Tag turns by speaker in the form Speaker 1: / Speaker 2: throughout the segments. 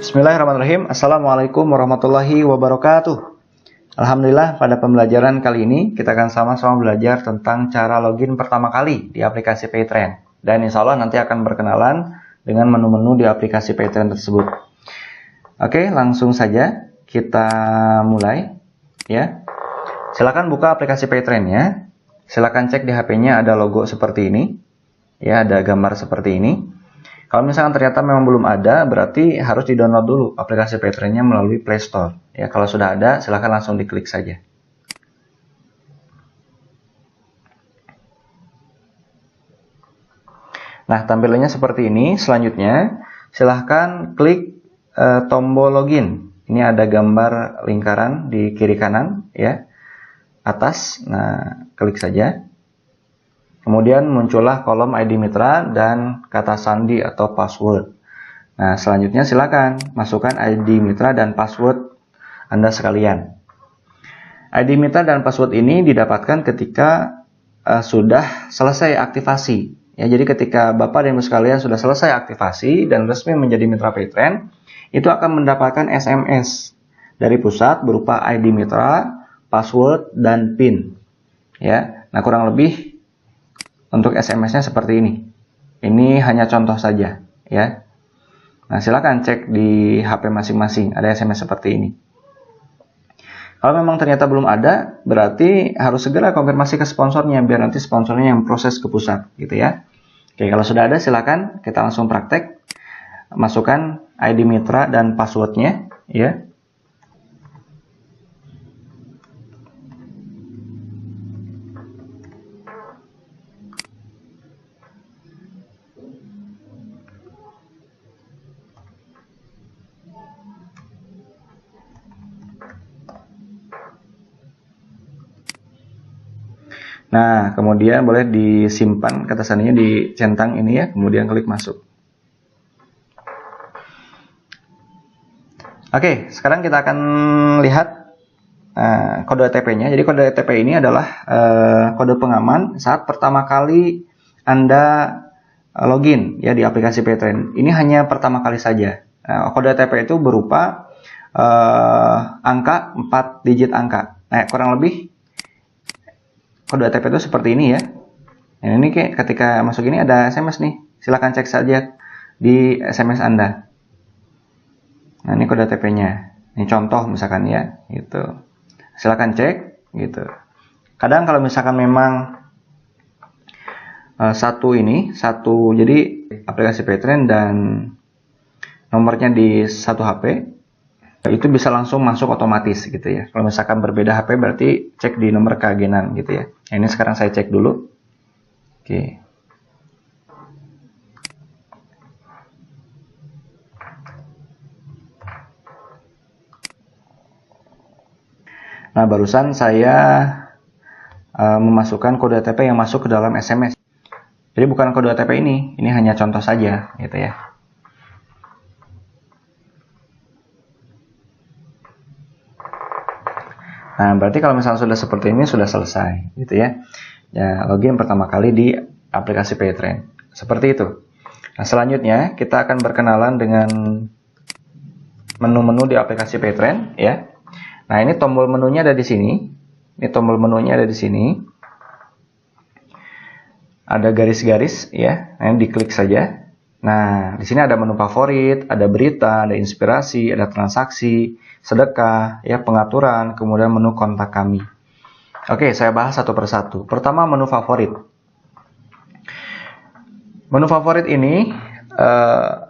Speaker 1: Bismillahirrahmanirrahim. Assalamualaikum warahmatullahi wabarakatuh. Alhamdulillah, pada pembelajaran kali ini kita akan sama-sama belajar tentang cara login pertama kali di aplikasi Paytrend. Dan insya Allah nanti akan berkenalan dengan menu-menu di aplikasi Paytrend tersebut. Oke, langsung saja kita mulai. Ya, silakan buka aplikasi Paytrend ya. Silakan cek di HP-nya ada logo seperti ini. Ya, ada gambar seperti ini. Kalau misalkan ternyata memang belum ada, berarti harus di-download dulu aplikasi Paytrend-nya melalui Play Store. Ya, kalau sudah ada, silakan langsung diklik saja. Nah, tampilannya seperti ini. Selanjutnya, silahkan klik tombol login. Ini ada gambar lingkaran di kiri kanan, ya, atas. Nah, klik saja. Kemudian muncullah kolom ID Mitra dan kata sandi atau password. Nah, selanjutnya silakan masukkan ID Mitra dan password Anda sekalian. ID Mitra dan password ini didapatkan ketika sudah selesai aktivasi. Ya, jadi ketika Bapak dan Ibu sekalian sudah selesai aktivasi dan resmi menjadi mitra Paytrend, itu akan mendapatkan SMS dari pusat berupa ID Mitra, password, dan PIN. Ya, nah kurang lebih untuk SMS-nya seperti ini. Ini hanya contoh saja, ya. Nah, silakan cek di HP masing-masing, ada SMS seperti ini. Kalau memang ternyata belum ada, berarti harus segera konfirmasi ke sponsornya, biar nanti sponsornya yang proses ke pusat, gitu ya. Oke, kalau sudah ada, silakan kita langsung praktek. Masukkan ID Mitra dan passwordnya, ya. Nah, kemudian boleh disimpan kata sandinya di centang ini ya, kemudian klik masuk. Oke, sekarang kita akan lihat kode OTP-nya. Jadi kode OTP ini adalah kode pengaman saat pertama kali Anda login ya di aplikasi Paytrend. Ini hanya pertama kali saja. Kode OTP itu berupa angka 4 digit angka. Nah, kurang lebih kode OTP itu seperti ini ya. Nah, ini ketika masuk ini ada SMS nih. Silahkan cek saja di SMS Anda. Nah, ini kode OTP-nya. Ini contoh misalkan ya, gitu. Silahkan cek, gitu. Kadang kalau misalkan memang jadi aplikasi Paytrend dan nomornya di satu HP, itu bisa langsung masuk otomatis gitu ya. Kalau misalkan berbeda HP berarti cek di nomor keagenan gitu ya. Nah, ini sekarang saya cek dulu. Oke. Nah, barusan saya memasukkan kode OTP yang masuk ke dalam SMS. Jadi bukan kode OTP ini hanya contoh saja gitu ya. Nah, berarti kalau misalnya sudah seperti ini sudah selesai, gitu ya. Ya, login pertama kali di aplikasi Paytrend. Seperti itu. Nah, selanjutnya kita akan berkenalan dengan menu-menu di aplikasi Paytrend, ya. Nah, ini tombol menunya ada di sini. Ini tombol menunya ada di sini. Ada garis-garis, ya. Nah, ini diklik saja. Nah, di sini ada menu favorit, ada berita, ada inspirasi, ada transaksi, sedekah, ya, pengaturan, kemudian menu kontak kami. Oke, saya bahas satu persatu. Pertama, menu favorit. Menu favorit ini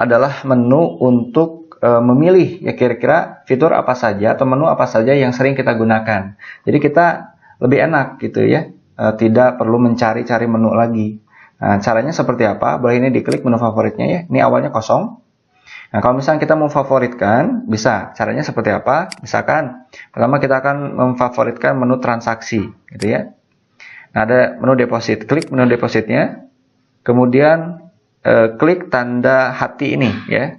Speaker 1: adalah menu untuk memilih ya kira-kira fitur apa saja atau menu apa saja yang sering kita gunakan. Jadi kita lebih enak gitu ya, tidak perlu mencari-cari menu lagi. Nah, caranya seperti apa? Boleh ini diklik menu favoritnya ya. Ini awalnya kosong. Nah, kalau misalnya kita memfavoritkan, bisa. Caranya seperti apa? Misalkan, pertama kita akan memfavoritkan menu transaksi, gitu ya. Nah, ada menu deposit. Klik menu depositnya. Kemudian, klik tanda hati ini, ya.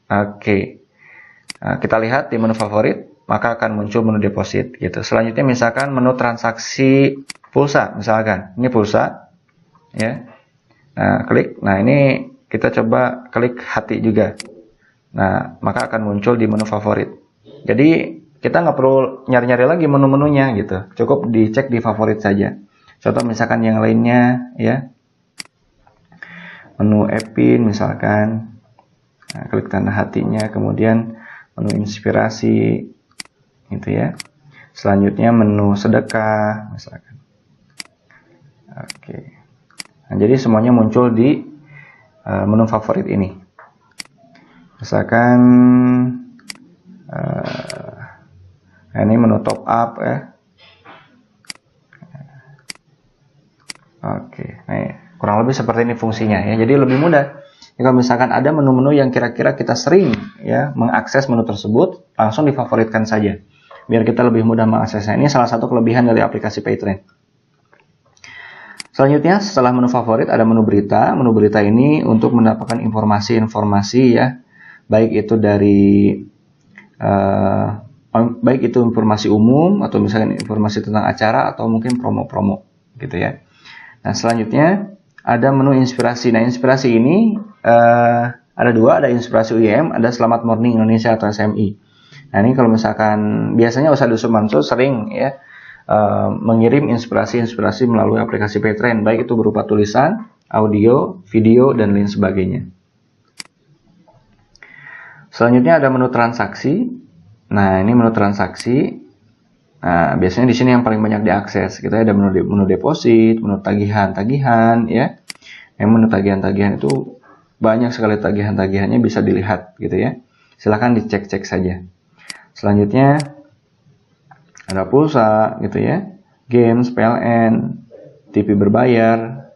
Speaker 1: Oke. Nah, kita lihat di menu favorit, maka akan muncul menu deposit, gitu. Selanjutnya, misalkan menu transaksi pulsa, misalkan. Ini pulsa. Ya, nah klik. Nah ini kita coba klik hati juga. Nah, maka akan muncul di menu favorit. Jadi kita nggak perlu nyari-nyari lagi menu-menunya gitu. Cukup dicek di favorit saja. Contoh misalkan yang lainnya ya. Menu Epin misalkan. Nah, klik tanda hatinya, kemudian menu inspirasi gitu ya. Selanjutnya menu sedekah misalkan. Oke. Nah, jadi semuanya muncul di menu favorit ini. Misalkan ini menu top up ya. Oke, nah, kurang lebih seperti ini fungsinya ya. Jadi lebih mudah. Jika misalkan ada menu-menu yang kira-kira kita sering ya mengakses menu tersebut, langsung difavoritkan saja. Biar kita lebih mudah mengaksesnya. Ini salah satu kelebihan dari aplikasi Paytrend. Selanjutnya setelah menu favorit ada menu berita. Menu berita ini untuk mendapatkan informasi-informasi ya, baik itu dari baik itu informasi umum atau misalnya informasi tentang acara atau mungkin promo-promo gitu ya. Nah, selanjutnya ada menu inspirasi. Nah, inspirasi ini ada dua, ada inspirasi UIM, ada Selamat Morning Indonesia atau SMI. Nah, ini kalau misalkan biasanya Ustadz Yusuf Mansur sering ya mengirim inspirasi-inspirasi melalui aplikasi Paytrend, baik itu berupa tulisan, audio, video, dan lain sebagainya. Selanjutnya ada menu transaksi. Nah, ini menu transaksi. Nah, biasanya di sini yang paling banyak diakses. Kita ada menu deposit, menu tagihan-tagihan, ya. Yang menu tagihan-tagihan itu banyak sekali tagihan-tagihannya bisa dilihat, gitu ya. Silahkan dicek-cek saja. Selanjutnya ada pulsa, gitu ya, games, PLN, TV berbayar,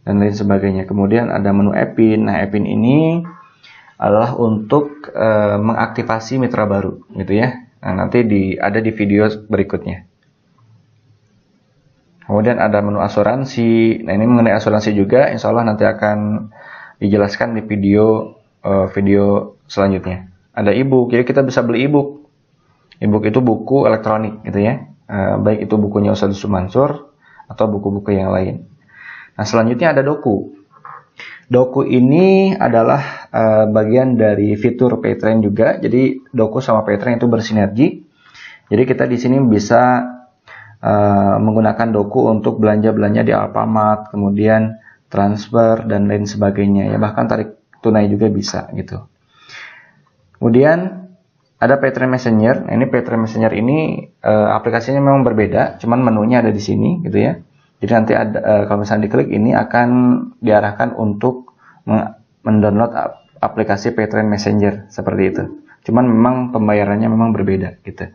Speaker 1: dan lain sebagainya. Kemudian ada menu Epin. Nah, Epin ini adalah untuk mengaktifasi mitra baru, gitu ya. Nah, nanti ada di video berikutnya. Kemudian ada menu asuransi. Nah, ini mengenai asuransi juga, insya Allah nanti akan dijelaskan di video selanjutnya. Ada e-book, jadi kita bisa beli e-book. E-book itu buku elektronik, gitu ya. Baik itu bukunya Ustadz Yusuf Mansur atau buku-buku yang lain. Nah, selanjutnya ada doku. Doku ini adalah bagian dari fitur Paytrend juga. Jadi doku sama Paytrend itu bersinergi. Jadi kita di sini bisa menggunakan doku untuk belanja-belanja di Alfamart, kemudian transfer dan lain sebagainya. Ya, bahkan tarik tunai juga bisa gitu. Kemudian ada Paytrend Messenger. Nah, ini Paytrend Messenger ini aplikasinya memang berbeda, cuman menunya ada di sini gitu ya. Jadi nanti ada kalau misalnya diklik ini akan diarahkan untuk mendownload aplikasi Paytrend Messenger seperti itu. Cuman memang pembayarannya memang berbeda gitu.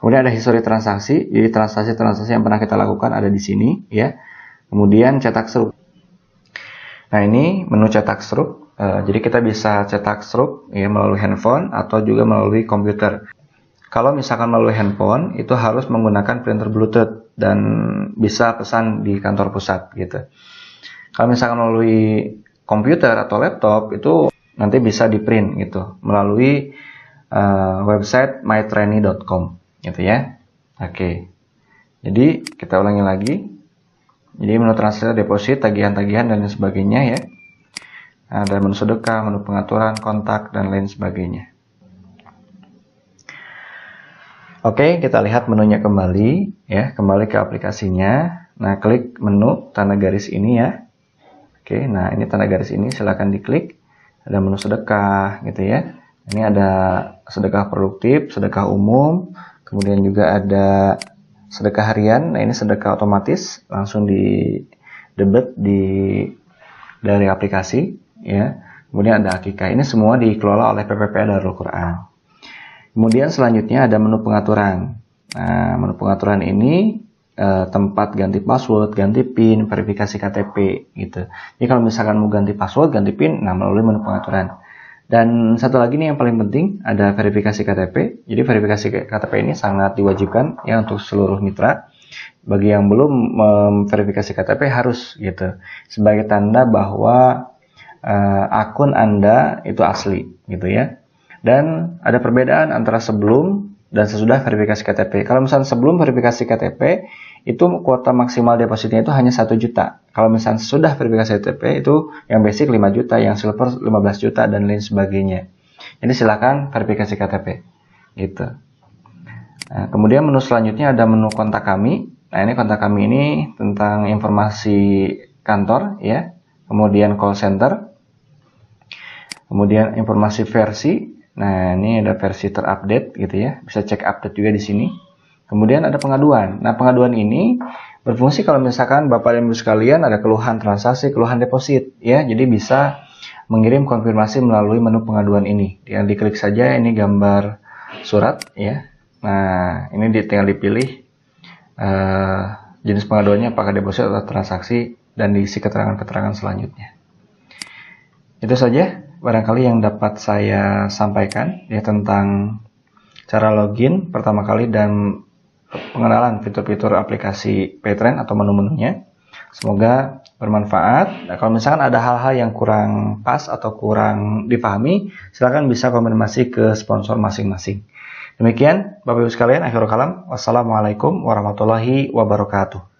Speaker 1: Kemudian ada histori transaksi. Jadi transaksi-transaksi yang pernah kita lakukan ada di sini ya. Kemudian cetak struk. Nah, ini menu cetak struk. Jadi kita bisa cetak struk ya melalui handphone atau juga melalui komputer. Kalau misalkan melalui handphone itu harus menggunakan printer Bluetooth dan bisa pesan di kantor pusat gitu. Kalau misalkan melalui komputer atau laptop itu nanti bisa di print gitu melalui website mytrainy.com gitu ya. Oke. Jadi kita ulangi lagi. Jadi menu transfer, deposit, tagihan-tagihan dan lain sebagainya ya. Ada menu sedekah, menu pengaturan, kontak dan lain sebagainya. Oke, kita lihat menunya kembali ya, kembali ke aplikasinya. Nah, klik menu tanda garis ini ya. Oke, nah ini tanda garis ini silakan diklik. Ada menu sedekah gitu ya. Ini ada sedekah produktif, sedekah umum, kemudian juga ada sedekah harian. Nah, ini sedekah otomatis langsung di debit dari aplikasi ya. Kemudian ada akikah. Ini semua dikelola oleh PPPA Darul Quran. Kemudian selanjutnya ada menu pengaturan. Nah, menu pengaturan ini tempat ganti password, ganti PIN, verifikasi KTP gitu. Jadi kalau misalkan mau ganti password, ganti PIN, nah melalui menu pengaturan. Dan satu lagi nih yang paling penting ada verifikasi KTP. Jadi verifikasi KTP ini sangat diwajibkan ya untuk seluruh mitra. Bagi yang belum memverifikasi KTP harus gitu. Sebagai tanda bahwa akun Anda itu asli gitu ya. Dan ada perbedaan antara sebelum dan sesudah verifikasi KTP. Kalau misalnya sebelum verifikasi KTP, itu kuota maksimal depositnya itu hanya 1 juta. Kalau misalnya sesudah verifikasi KTP, itu yang basic 5 juta, yang silver 15 juta, dan lain sebagainya. Jadi silakan verifikasi KTP gitu. Nah, kemudian menu selanjutnya ada menu kontak kami. Nah, ini kontak kami ini tentang informasi kantor ya. Kemudian call center. Kemudian informasi versi. Nah, ini ada versi terupdate gitu ya. Bisa cek update juga di sini. Kemudian ada pengaduan. Nah, pengaduan ini berfungsi kalau misalkan Bapak dan Ibu sekalian ada keluhan transaksi, keluhan deposit ya. Jadi bisa mengirim konfirmasi melalui menu pengaduan ini. Yang diklik saja, ini gambar surat ya. Nah, ini tinggal dipilih jenis pengaduannya apakah deposit atau transaksi dan diisi keterangan-keterangan selanjutnya. Itu saja barangkali yang dapat saya sampaikan ya tentang cara login pertama kali dan pengenalan fitur-fitur aplikasi Paytrend atau menu-menunya. Semoga bermanfaat. Nah, kalau misalkan ada hal-hal yang kurang pas atau kurang dipahami, silakan bisa konfirmasi ke sponsor masing-masing. Demikian Bapak Ibu sekalian, akhirul kalam. Wassalamualaikum warahmatullahi wabarakatuh.